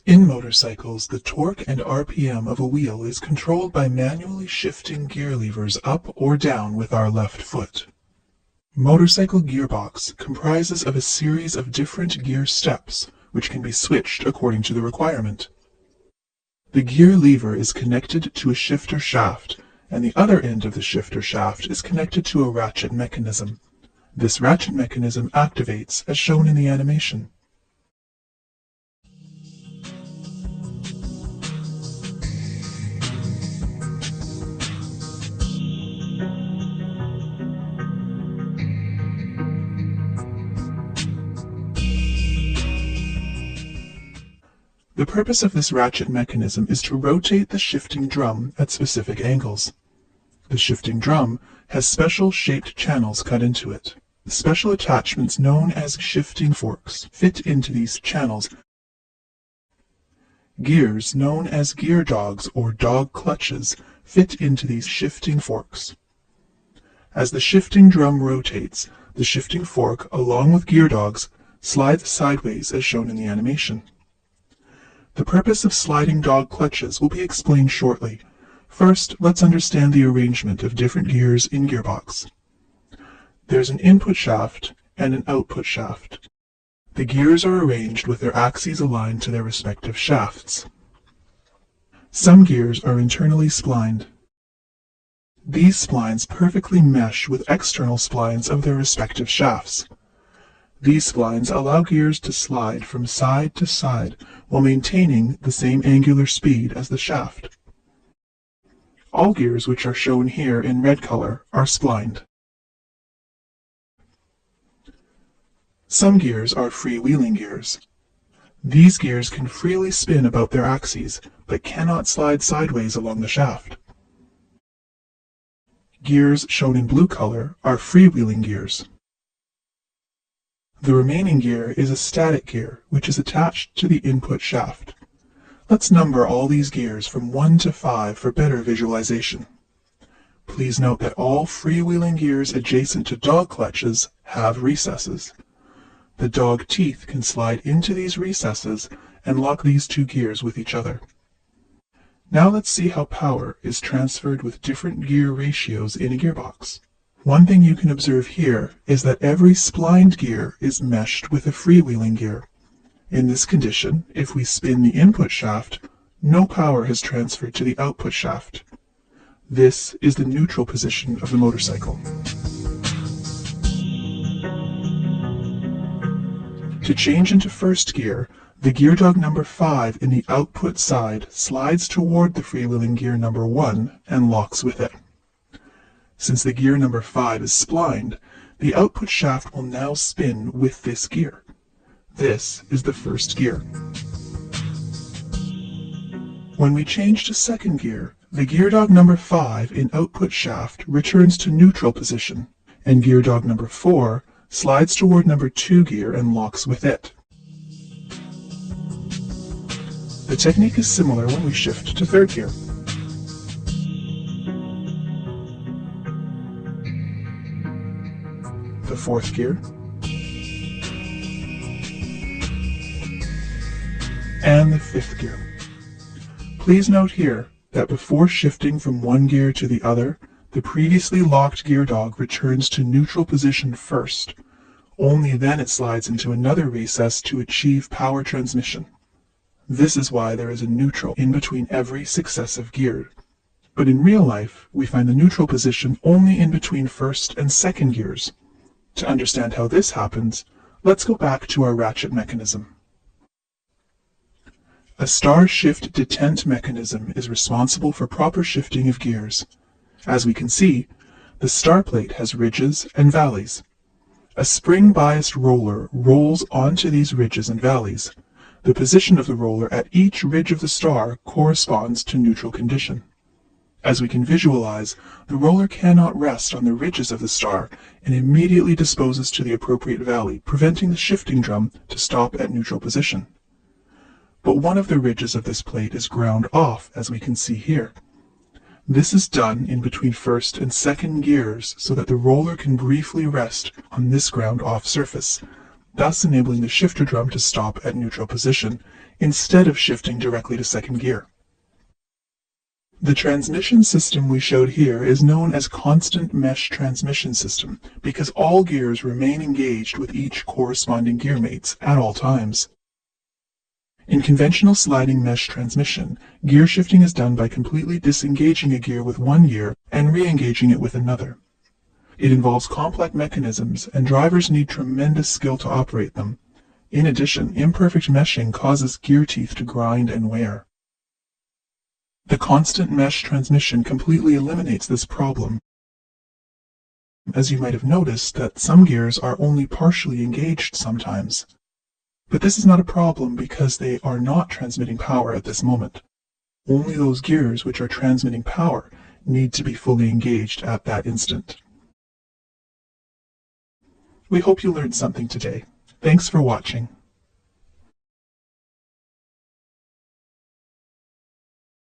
In motorcycles, the torque and RPM of a wheel is controlled by manually shifting gear levers up or down with our left foot. Motorcycle gearbox comprises of a series of different gear steps, which can be switched according to the requirement. The gear lever is connected to a shifter shaft, and the other end of the shifter shaft is connected to a ratchet mechanism. This ratchet mechanism activates as shown in the animation. The purpose of this ratchet mechanism is to rotate the shifting drum at specific angles. The shifting drum has special shaped channels cut into it. Special attachments known as shifting forks fit into these channels. Gears known as gear dogs or dog clutches fit into these shifting forks. As the shifting drum rotates, the shifting fork, along with gear dogs, slides sideways as shown in the animation. The purpose of sliding dog clutches will be explained shortly. First, let's understand the arrangement of different gears in gearbox. There's an input shaft and an output shaft. The gears are arranged with their axes aligned to their respective shafts. Some gears are internally splined. These splines perfectly mesh with external splines of their respective shafts. These splines allow gears to slide from side to side while maintaining the same angular speed as the shaft. All gears which are shown here in red color are splined. Some gears are freewheeling gears. These gears can freely spin about their axes, but cannot slide sideways along the shaft. Gears shown in blue color are freewheeling gears. The remaining gear is a static gear, which is attached to the input shaft. Let's number all these gears from 1 to 5 for better visualization. Please note that all freewheeling gears adjacent to dog clutches have recesses. The dog teeth can slide into these recesses and lock these two gears with each other. Now let's see how power is transferred with different gear ratios in a gearbox. One thing you can observe here is that every splined gear is meshed with a freewheeling gear. In this condition, if we spin the input shaft, no power has transferred to the output shaft. This is the neutral position of the motorcycle. To change into first gear, the gear dog number 5 in the output side slides toward the freewheeling gear number 1 and locks with it. Since the gear number 5 is splined, the output shaft will now spin with this gear. This is the first gear. When we change to second gear, the gear dog number 5 in output shaft returns to neutral position, and gear dog number 4 slides toward number 2 gear and locks with it. The technique is similar when we shift to third gear. The fourth gear, and the fifth gear. Please note here that before shifting from one gear to the other, the previously locked gear dog returns to neutral position first. Only then it slides into another recess to achieve power transmission. This is why there is a neutral in between every successive gear. But in real life, we find the neutral position only in between first and second gears. To understand how this happens, let's go back to our ratchet mechanism. A star shift detent mechanism is responsible for proper shifting of gears. As we can see, the star plate has ridges and valleys. A spring-biased roller rolls onto these ridges and valleys. The position of the roller at each ridge of the star corresponds to neutral condition. As we can visualize, the roller cannot rest on the ridges of the star and immediately disposes to the appropriate valley, preventing the shifting drum to stop at neutral position. But one of the ridges of this plate is ground off, as we can see here. This is done in between first and second gears so that the roller can briefly rest on this ground off surface. thus enabling the shifter drum to stop at neutral position instead of shifting directly to second gear. The transmission system we showed here is known as constant mesh transmission system because all gears remain engaged with each corresponding gear mates at all times. In conventional sliding mesh transmission, gear shifting is done by completely disengaging a gear with one gear and re-engaging it with another. It involves complex mechanisms, and drivers need tremendous skill to operate them. In addition, imperfect meshing causes gear teeth to grind and wear. The constant mesh transmission completely eliminates this problem, as you might have noticed that some gears are only partially engaged sometimes. But this is not a problem because they are not transmitting power at this moment. Only those gears which are transmitting power need to be fully engaged at that instant. We hope you learned something today. Thanks for watching.